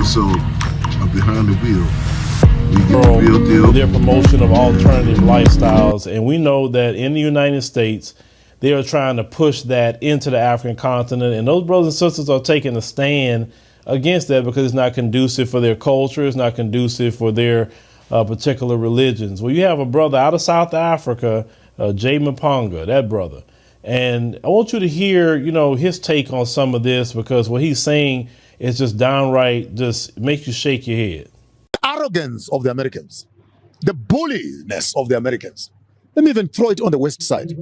episode of Behind the Wheel. We get the real deal. Their promotion of alternative lifestyles, and we know that in the United States, they are trying to push that into the African continent, and those brothers and sisters are taking a stand against that because it's not conducive for their culture, it's not conducive for their particular religions. Well, you have a brother out of South Africa, Jay Mapanga, that brother. And I want you to hear, his take on some of this, because what he's saying is just downright just makes you shake your head. The arrogance of the Americans, the bulliness of the Americans. Let me even throw it on the West side.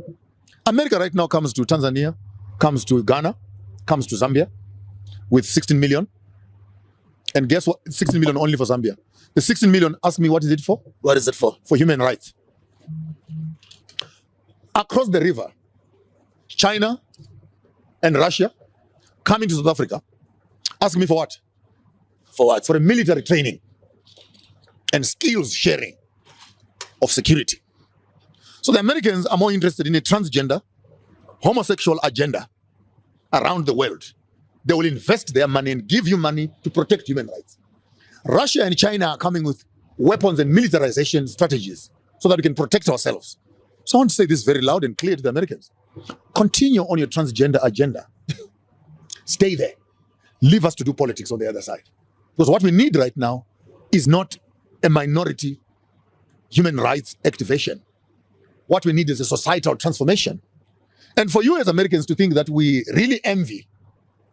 America right now comes to Tanzania, comes to Ghana, comes to Zambia with 16 million. And guess what? 16 million only for Zambia. The 16 million, ask me, what is it for? What is it for? For human rights. Across the river, China and Russia coming to South Africa, ask me for what? For what? For a military training and skills sharing of security. So the Americans are more interested in a transgender, homosexual agenda around the world. They will invest their money and give you money to protect human rights. Russia and China are coming with weapons and militarization strategies so that we can protect ourselves. So I want to say this very loud and clear to the Americans. Continue on your transgender agenda. Stay there. Leave us to do politics on the other side. Because what we need right now is not a minority human rights activation. What we need is a societal transformation. And for you as Americans to think that we really envy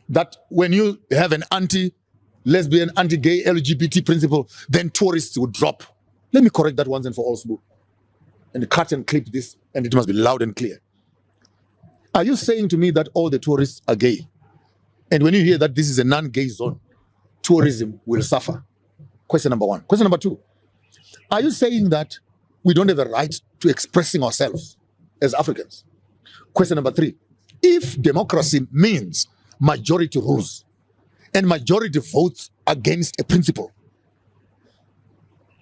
that when you have an anti-lesbian, anti-gay, LGBT principle, then tourists would drop. Let me correct that once and for all, Smooth. And cut and clip this, and it must be loud and clear. Are you saying to me that all the tourists are gay? And when you hear that this is a non-gay zone, tourism will suffer? Question number one. Question number two. Are you saying that we don't have a right to expressing ourselves as Africans? Question number three. If democracy means majority rules and majority votes against a principle,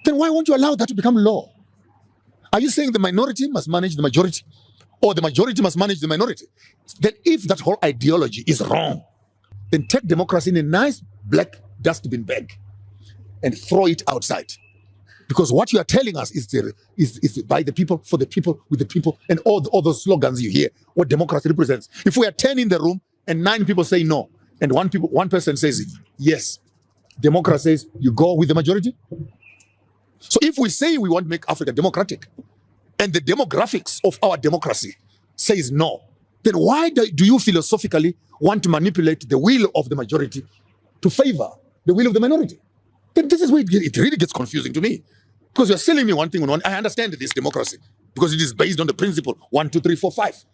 then why won't you allow that to become law? Are you saying the minority must manage the majority, or the majority must manage the minority? Then if that whole ideology is wrong, then take democracy in a nice black dustbin bag and throw it outside. Because what you are telling us is by the people, for the people, with the people, and all those slogans you hear, what democracy represents. If we are 10 in the room and 9 people say no, and one person says yes, democracy says you go with the majority. So if we say we want to make Africa democratic, and the demographics of our democracy says no, then why do you philosophically want to manipulate the will of the majority to favor the will of the minority? Then this is where it really gets confusing to me. Because you're selling me one thing on one. I understand this democracy because it is based on the principle 1, 2, 3, 4, 5.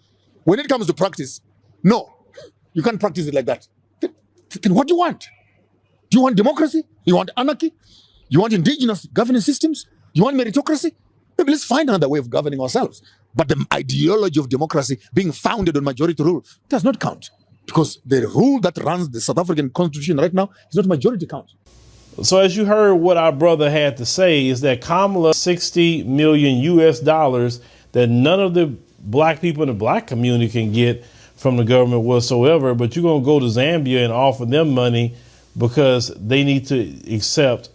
When it comes to practice, no, you can't practice it like that. Then what do you want? Do you want democracy? You want anarchy? You want indigenous governing systems? You want meritocracy? Maybe let's find another way of governing ourselves. But the ideology of democracy being founded on majority rule does not count. Because the rule that runs the South African constitution right now is not majority count. So as you heard what our brother had to say is that Kamala, $60 million US that none of the black people in the black community can get from the government whatsoever, but you're going to go to Zambia and offer them money because they need to accept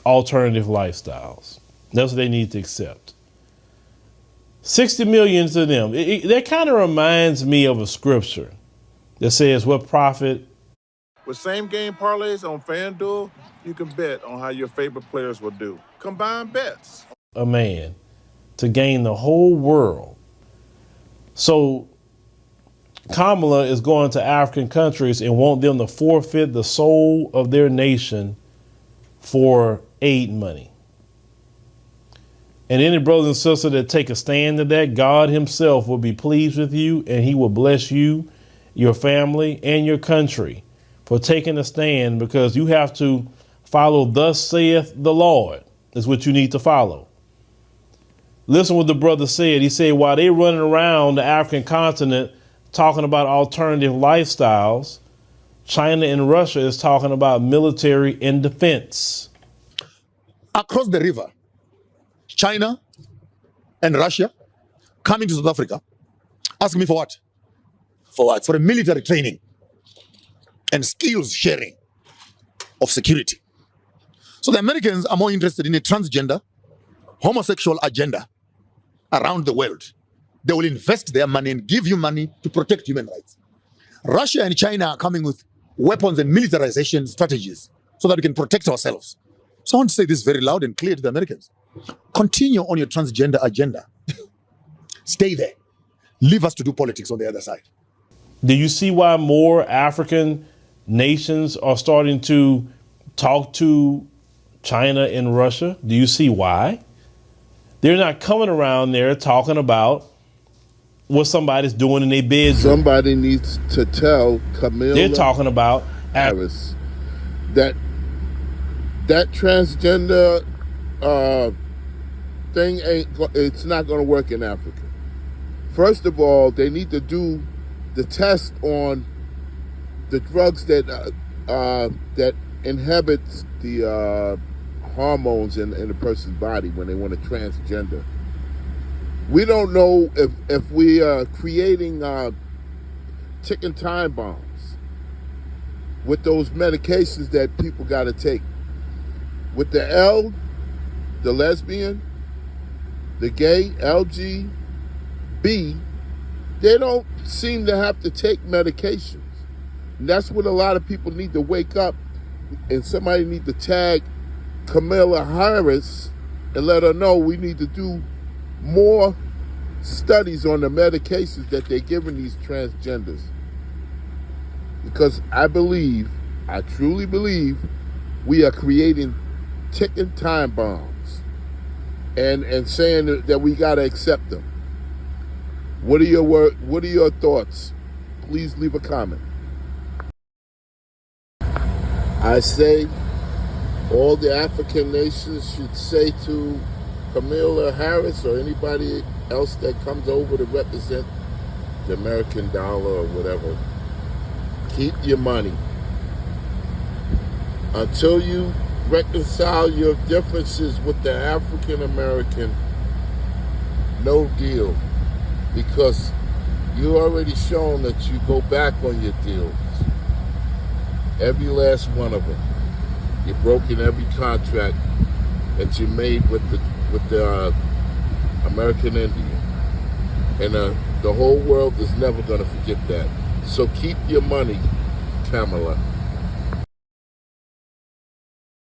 alternative lifestyles. That's what they need to accept. 60 million to them. That kind of reminds me of a scripture that says, what profit? With same game parlays on FanDuel, you can bet on how your favorite players will do. Combine bets. A man to gain the whole world. So Kamala is going to African countries and want them to forfeit the soul of their nation for aid money. And any brothers and sisters that take a stand to that, God himself will be pleased with you, and he will bless you, your family, and your country for taking a stand, because you have to follow thus saith the Lord is what you need to follow. Listen what the brother said. He said, while they running around the African continent talking about alternative lifestyles, China and Russia is talking about military and defense. Across the river, China and Russia coming to South Africa, ask me for what? For what? For a military training and skills sharing of security. So the Americans are more interested in a transgender, homosexual agenda around the world. They will invest their money and give you money to protect human rights. Russia and China are coming with weapons and militarization strategies so that we can protect ourselves. So I want to say this very loud and clear to the Americans. Continue on your transgender agenda. Stay there. Leave us to do politics on the other side. Do you see why more African nations are starting to talk to China and Russia? Do you see why? They're not coming around there talking about what somebody's doing in their bedroom. Somebody needs to tell Camilla They're talking about Harris that transgender thing it's not going to work in Africa. First of all, they need to do the test on the drugs that inhibits the hormones in a person's body when they want to transgender. We don't know if we are creating ticking time bombs with those medications that people got to take. With the L, the lesbian, the gay, LGB, they don't seem to have to take medications. And that's what a lot of people need to wake up, and somebody need to tag Camilla Harris and let her know we need to do more studies on the medications that they're giving these transgenders. Because I truly believe, we are creating ticking time bombs and saying that we got to accept them. What are your thoughts? Please leave a comment. I say all the African nations should say to Camilla Harris or anybody else that comes over to represent the American dollar or whatever, keep your money. Until you reconcile your differences with the African American, no deal. Because you already shown that you go back on your deals. Every last one of them. You've broken every contract that you made with the American Indian. And the whole world is never going to forget that. So keep your money, Kamala.